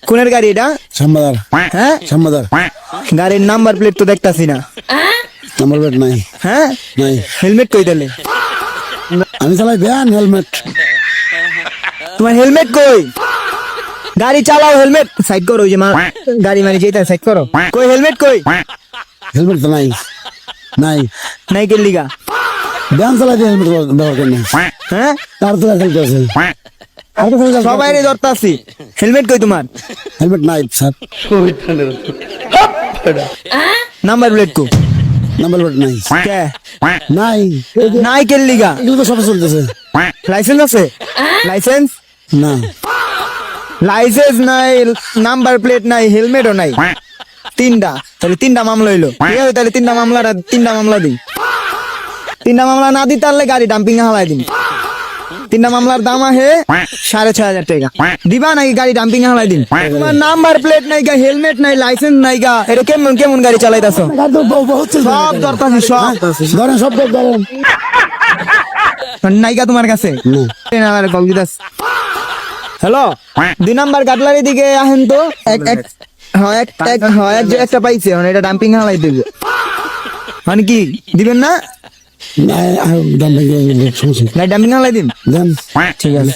কোনের গাড়ি এটা? শ্যামবাজার হ্যাঁ, শ্যামবাজার গাড়ির নাম্বার প্লেট তো দেখতাছি না। নাম্বার প্লেট নাই হ্যাঁ, নাই হেলমেট কই তাহলে? আমি চালাই ভ্যান হেলমেট তোমার হেলমেট কই? গাড়ি চালাও, হেলমেট সাইড করো। ওই যে গাড়ি মারি যেটা সাইড করো। কই হেলমেট কই? হেলমেট তো নাই নাই নাই কে লিগা? ভ্যান চালাই হেলমেট ব্যবহার করেন না হ্যাঁ, তার তো খেলতে আছে আর তো খেলতে সবাই ধরতাছি। হেলমেট কই তোমার? হেলমেট নাই স্যার নাম্বার প্লেট কো? নাম্বার প্লেট নাই কে নাই এই যে নাই কে লিগা? এগুলো তো সব চলতেছে লাইসেন্স আছে? লাইসেন্স না লাইসেন্স নাই, নাম্বার প্লেট নাই, হেলমেটও নাই। তিনটা, তাহলে তিনটা মামলা হইলো। ঠিক আছে, তাহলে তিনটা মামলা দিই। তিনটা মামলা না দিই তাহলে গাড়ি ডাম্পিং হালাই দিন। তিনটা মামলার দাম আহে 6,500 টাকা। দিবা নাকি গাড়ি ডাম্পিং হালাই দিন? তোমার নাম্বার প্লেট নাই গা, হেলমেট নাই, লাইসেন্স নাই গা, এটা কেমন কেমন গাড়ি চালাইতাছো? সব দরকার, সব ধরেন সব ধরেন নাইকা তোমার কাছে? হ্যালো, 2 নাম্বার কাটলারি দিকে আহেন তো। একটা পাইছে, মানে এটা ডাম্পিং হালাই দিবে। মানে কি দিবেন না? নাই দাম ভেঙে সমস্যা গাড়ি ডাম্পিং হালাই দিন। দেন ঠিক আছে।